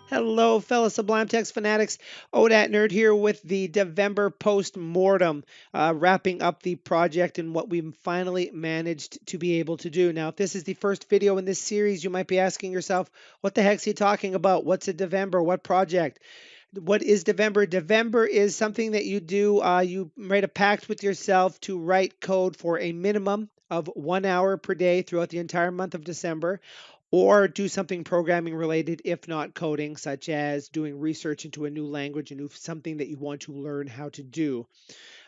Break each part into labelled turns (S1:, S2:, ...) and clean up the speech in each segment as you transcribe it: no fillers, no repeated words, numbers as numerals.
S1: Hello, fellow Sublime Text fanatics. ODAT Nerd here with the Devember post mortem, wrapping up the project and what we've finally managed to be able to do. Now, if this is the first video in this series, you might be asking yourself, what the heck's he talking about? What's a Devember? What project? What is Devember? Devember is something that you do. You write a pact with yourself to write code for a minimum of 1 hour per day throughout the entire month of December, or do something programming related, if not coding, such as doing research into a new language, something that you want to learn how to do.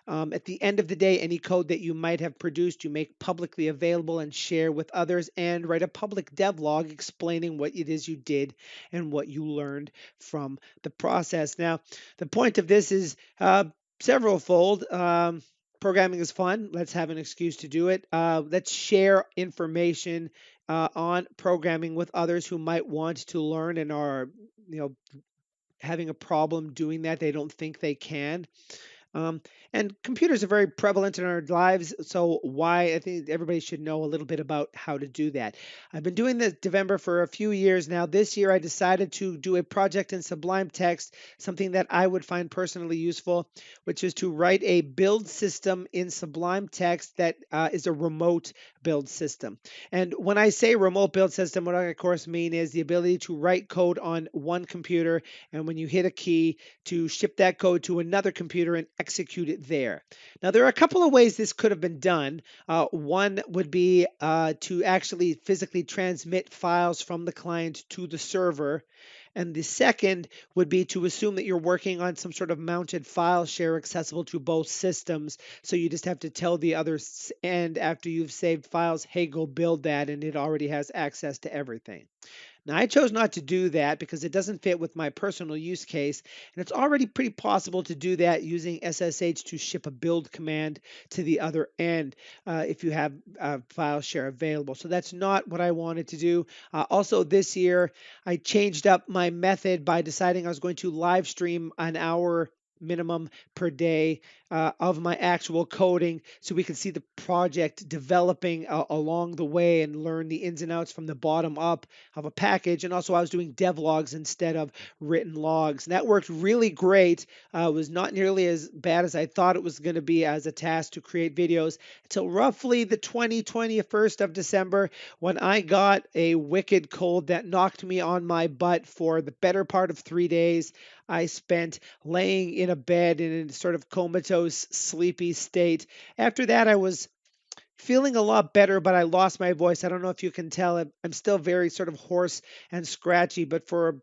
S1: At the end of the day, any code that you might have produced, you make publicly available and share with others, and write a public devlog explaining what it is you did and what you learned from the process. Now, the point of this is several fold. Programming is fun. Let's have an excuse to do it. Let's share information on programming with others who might want to learn and are, you know, having a problem doing that. They don't think they can. Um, and computers are very prevalent in our lives, so why I think everybody should know a little bit about how to do that. I've been doing this Devember for a few years now. This year, I decided to do a project in Sublime Text, something that I would find personally useful, which is to write a build system in Sublime Text that is a remote build system. And when I say remote build system, what I of course mean is the ability to write code on one computer, and when you hit a key, to ship that code to another computer and execute it there. Now, there are a couple of ways this could have been done. One would be to actually physically transmit files from the client to the server. And the second would be to assume that you're working on some sort of mounted file share accessible to both systems. So you just have to tell the other end after you've saved files, hey, go build that, and it already has access to everything. Now, I chose not to do that because it doesn't fit with my personal use case, and it's already pretty possible to do that using SSH to ship a build command to the other end if you have file share available. So that's not what I wanted to do. Also, this year, I changed up my method by deciding I was going to live stream an hour minimum per day of my actual coding so we can see the project developing along the way and learn the ins and outs from the bottom up of a package. And also I was doing devlogs instead of written logs. And that worked really great. It was not nearly as bad as I thought it was going to be as a task to create videos until roughly the 21st of December, when I got a wicked cold that knocked me on my butt for the better part of 3 days. I spent laying in a bed in a sort of comatose, sleepy state. After that, I was feeling a lot better, but I lost my voice. I don't know if you can tell. I'm still very sort of hoarse and scratchy, but for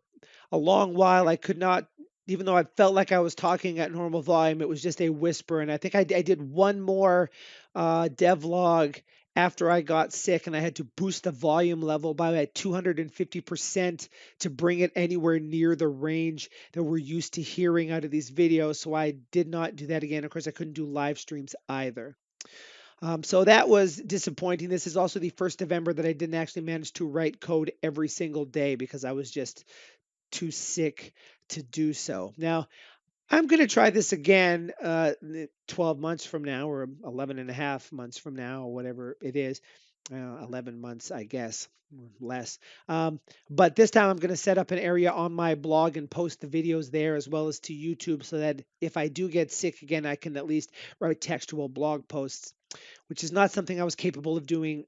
S1: a long while, I could not, even though I felt like I was talking at normal volume, it was just a whisper. And I think I did one more devlog after I got sick, and I had to boost the volume level by about 250% to bring it anywhere near the range that we're used to hearing out of these videos. So I did not do that again. Of course, I couldn't do live streams either. So that was disappointing. This is also the first November that I didn't actually manage to write code every single day because I was just too sick to do so. Now, I'm going to try this again 12 months from now, or 11 and a half months from now, or whatever it is. 11 months, I guess, or less. But this time I'm going to set up an area on my blog and post the videos there as well as to YouTube so that if I do get sick again, I can at least write textual blog posts, which is not something I was capable of doing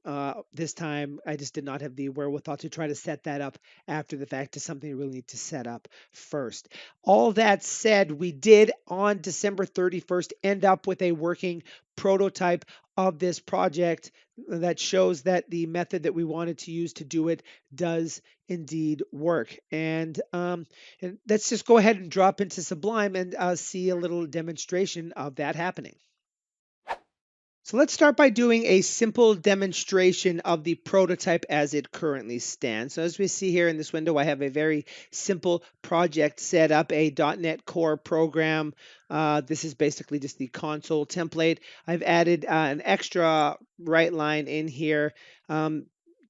S1: this time. I just did not have the wherewithal to try to set that up after the fact. Is something you really need to set up first. All that said, we did on December 31st end up with a working prototype of this project that shows that the method that we wanted to use to do it does indeed work. And let's just go ahead and drop into Sublime and see a little demonstration of that happening. So let's start by doing a simple demonstration of the prototype as it currently stands. So as we see here in this window, I have a very simple project set up, a .NET Core program. This is basically just the console template. I've added an extra write line in here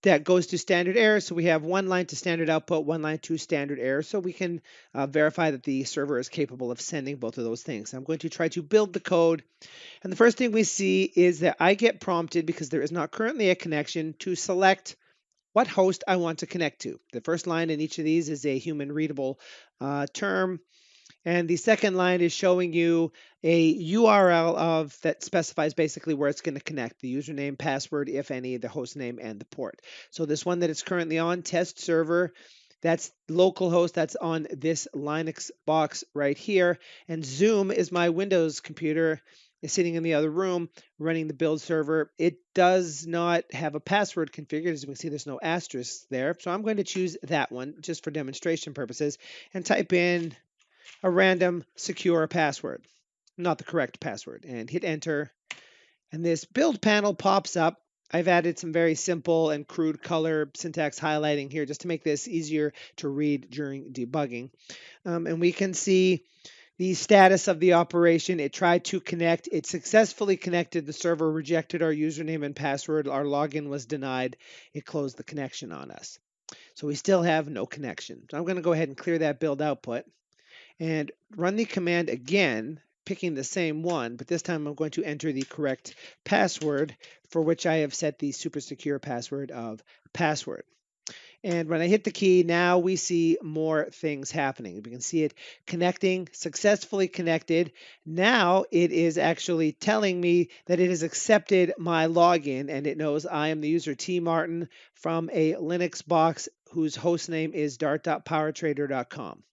S1: that goes to standard error. So we have one line to standard output, one line to standard error. So we can verify that the server is capable of sending both of those things. I'm going to try to build the code. And the first thing we see is that I get prompted, because there is not currently a connection, to select what host I want to connect to. The first line in each of these is a human readable term. And the second line is showing you a URL of that specifies basically where it's going to connect, the username, password, if any, the host name, and the port. So this one that it's currently on, test server, that's localhost, that's on this Linux box right here. And Zoom is my Windows computer, is sitting in the other room running the build server. It does not have a password configured. As you can see, there's no asterisk there. So I'm going to choose that one just for demonstration purposes and type in a random secure password, not the correct password, and hit enter. And this build panel pops up. I've added some very simple and crude color syntax highlighting here just to make this easier to read during debugging. And we can see the status of the operation. It tried to connect. It successfully connected. The server rejected our username and password. Our login was denied. It closed the connection on us. So we still have no connection. So I'm going to go ahead and clear that build output and run the command again, picking the same one, but this time I'm going to enter the correct password, for which I have set the super secure password of password. And when I hit the key, now we see more things happening. We can see it connecting, successfully connected. Now it is actually telling me that it has accepted my login, and it knows I am the user T Martin from a Linux box whose host name is dart.powertrader.com.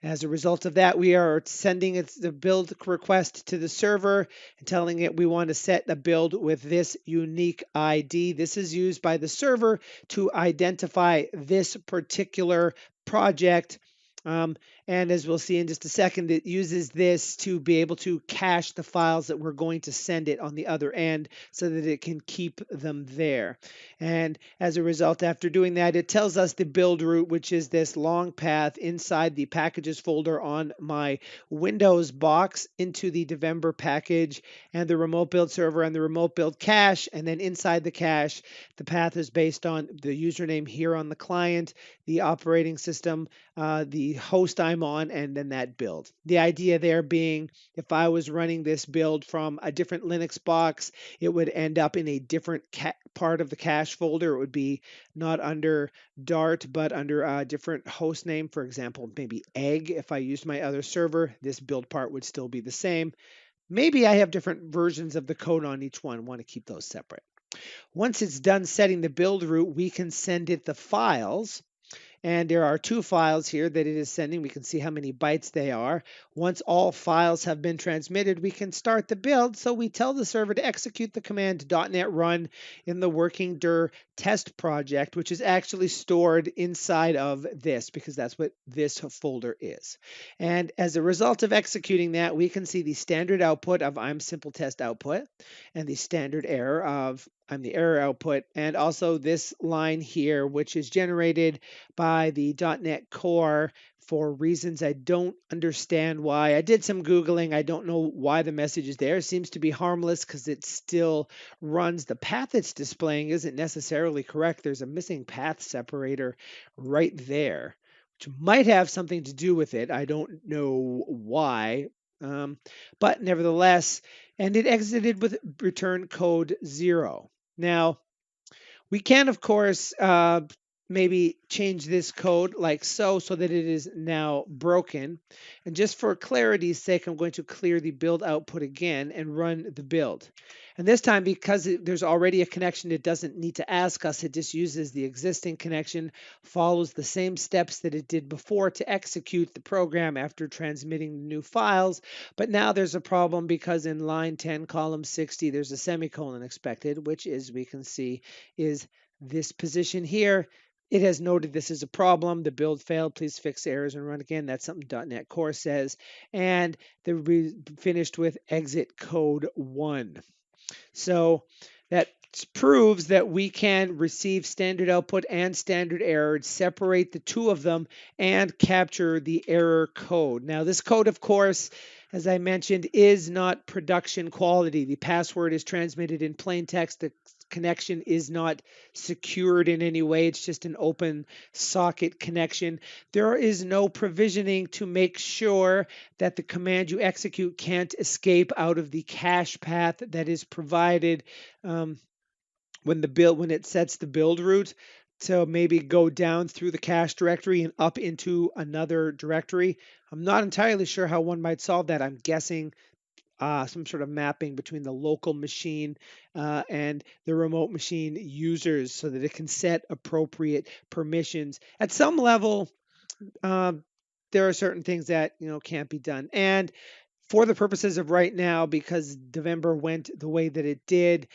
S1: As a result of that, we are sending the build request to the server and telling it we want to set a build with this unique ID. This is used by the server to identify this particular project. And as we'll see in just a second, it uses this to be able to cache the files that we're going to send it on the other end so that it can keep them there. And as a result, after doing that, it tells us the build route, which is this long path inside the packages folder on my Windows box into the Devember package and the remote build server and the remote build cache. And then inside the cache, the path is based on the username here on the client, the operating system, the host I'm on, and then that build. The idea there being if I was running this build from a different Linux box, it would end up in a different part of the cache folder. It would be not under Dart, but under a different host name. For example, maybe egg. If I used my other server, this build part would still be the same. Maybe I have different versions of the code on each one. Want to keep those separate. Once it's done setting the build route, we can send it the files. And there are two files here that it is sending. We can see how many bytes they are. Once all files have been transmitted, we can start the build. So we tell the server to execute the command .NET run in the working dir test project, which is actually stored inside of this because that's what this folder is. And as a result of executing that, we can see the standard output of I'm simple test output and the standard error of I'm the error output, and also this line here, which is generated by the .NET Core for reasons I don't understand why. I did some Googling. I don't know why the message is there. It seems to be harmless because it still runs. The path it's displaying isn't necessarily correct. There's a missing path separator right there, which might have something to do with it. I don't know why. But nevertheless, and it exited with return code 0. Now, we can, of course, maybe change this code like so that it is now broken. And just for clarity's sake, I'm going to clear the build output again and run the build. And this time, because there's already a connection, it doesn't need to ask us. It just uses the existing connection, follows the same steps that it did before to execute the program after transmitting the new files. But now there's a problem because in line 10, column 60, there's a semicolon expected, which, as we can see, is this position here. It has noted this is a problem. The build failed. Please fix errors and run again. That's something .NET Core says. And we finished with exit code 1. So that proves that we can receive standard output and standard error, separate the two of them, and capture the error code. Now, this code, of course, as I mentioned, is not production quality. The password is transmitted in plain text. The connection is not secured in any way. It's just an open socket connection. There is no provisioning to make sure that the command you execute can't escape out of the cache path that is provided when it sets the build route. to maybe go down through the cache directory and up into another directory. I'm not entirely sure how one might solve that. I'm guessing some sort of mapping between the local machine and the remote machine users so that it can set appropriate permissions. At some level, um, there are certain things that can't be done. And for the purposes of right now, because Devember went the way that it did,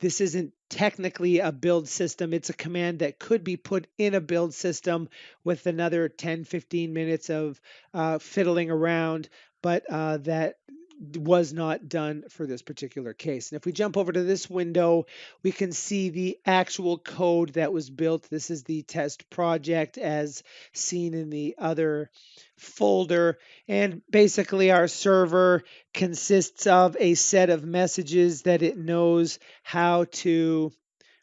S1: this isn't technically a build system. It's a command that could be put in a build system with another 10, 15 minutes of fiddling around, but that was not done for this particular case. And if we jump over to this window, we can see the actual code that was built. This is the test project as seen in the other folder. And basically, our server consists of a set of messages that it knows how to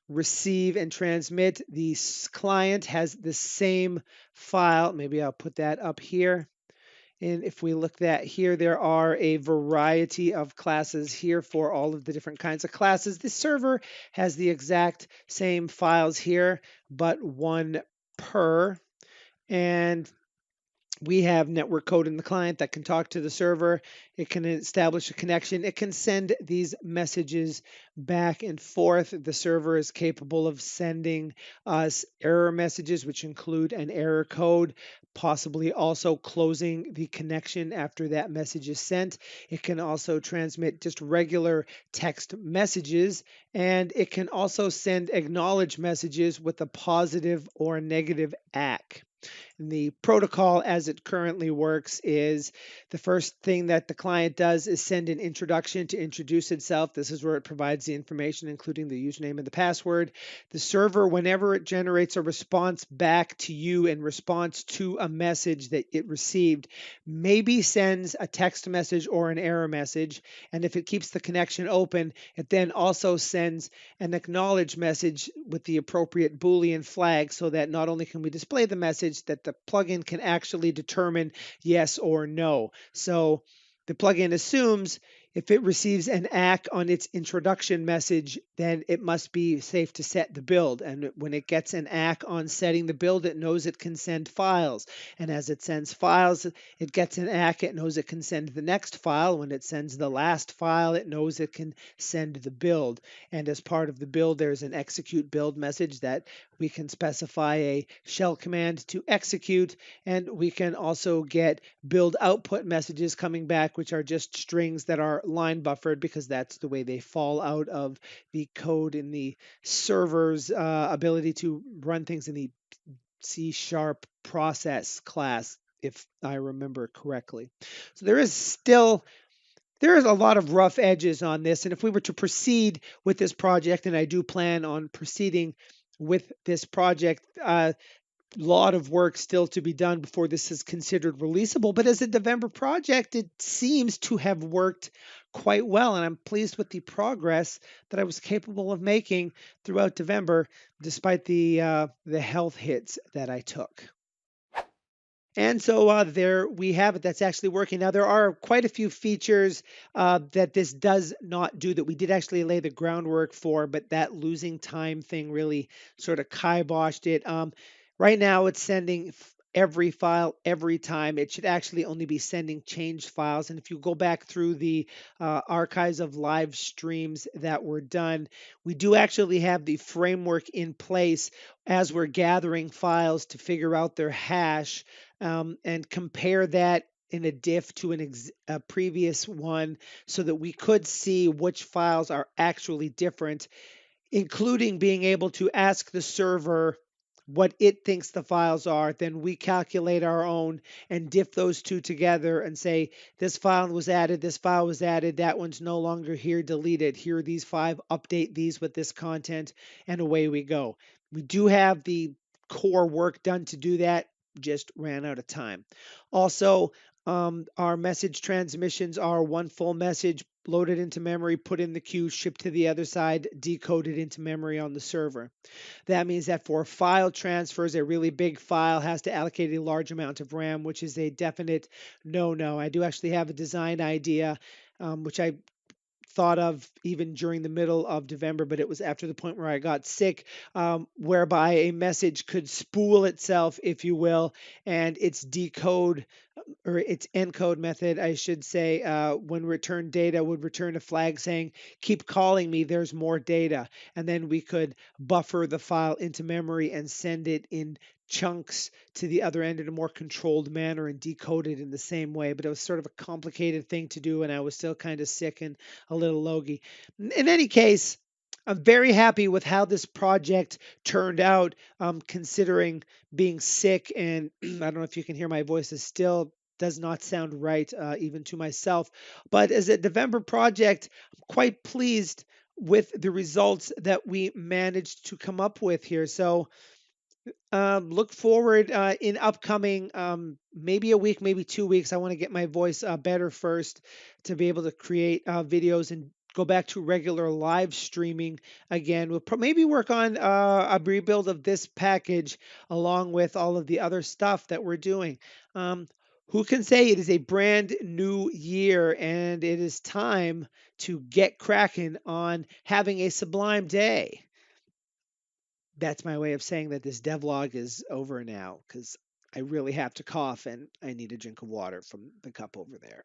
S1: receive and transmit. The client has the same file. Maybe I'll put that up here. And if we look at here, there are a variety of classes here for all of the different kinds of classes. The server has the exact same files here, but one per. And we have network code in the client that can talk to the server. It can establish a connection. It can send these messages back and forth. The server is capable of sending us error messages, which include an error code, possibly also closing the connection after that message is sent. It can also transmit just regular text messages, and it can also send acknowledge messages with a positive or a negative ACK. And the protocol as it currently works is the first thing that the client does is send an introduction to introduce itself. This is where it provides the information, including the username and the password. The server, whenever it generates a response back to you in response to a message that it received, maybe sends a text message or an error message. And if it keeps the connection open, it then also sends an acknowledge message with the appropriate Boolean flag so that not only can we display the message, that the plugin can actually determine yes or no. So the plugin assumes if it receives an ACK on its introduction message, then it must be safe to set the build. And when it gets an ACK on setting the build, it knows it can send files. And as it sends files, it gets an ACK, it knows it can send the next file. When it sends the last file, it knows it can send the build. And as part of the build, there's an execute build message that we can specify a shell command to execute. And we can also get build output messages coming back, which are just strings that are line buffered because that's the way they fall out of the code in the server's ability to run things in the C# process class, if I remember correctly. So there is a lot of rough edges on this. And if we were to proceed with this project, and I do plan on proceeding with this project, lot of work still to be done before this is considered releasable. But as a Devember project, it seems to have worked quite well. And I'm pleased with the progress that I was capable of making throughout Devember, despite the health hits that I took. And so there we have it. That's actually working. Now, there are quite a few features that this does not do that we did actually lay the groundwork for, but that losing time thing really sort of kiboshed it. Right now, it's sending every file every time. It should actually only be sending changed files. And if you go back through the archives of live streams that were done, we do actually have the framework in place as we're gathering files to figure out their hash and compare that in a diff to a previous one so that we could see which files are actually different, including being able to ask the server what it thinks the files are. Then we calculate our own and diff those two together and say, this file was added, this file was added, that one's no longer here, delete it. Here are these five, update these with this content, and away we go. We do have the core work done to do that, just ran out of time. Also, our message transmissions are one full message loaded into memory, put in the queue, shipped to the other side, decoded into memory on the server. That means that for file transfers, a really big file has to allocate a large amount of RAM, which is a definite no-no. I do actually have a design idea, which I thought of even during the middle of Devember, but it was after the point where I got sick, whereby a message could spool itself, if you will, and its decode or its encode method, I should say, when return data would return a flag saying, keep calling me, there's more data. And then we could buffer the file into memory and send it in chunks to the other end in a more controlled manner and decode it in the same way. But it was sort of a complicated thing to do, and I was still kind of sick and a little logy. In any case, I'm very happy with how this project turned out, considering being sick. And I don't know if you can hear my voice is still does not sound right, even to myself. But as a Devember project, I'm quite pleased with the results that we managed to come up with here. So look forward in upcoming maybe a week, maybe 2 weeks. I want to get my voice better first to be able to create videos and go back to regular live streaming again. We'll maybe work on a rebuild of this package along with all of the other stuff that we're doing. Um, who can say it is a brand new year and it is time to get cracking on having a sublime day? That's my way of saying that this devlog is over now because I really have to cough and I need a drink of water from the cup over there.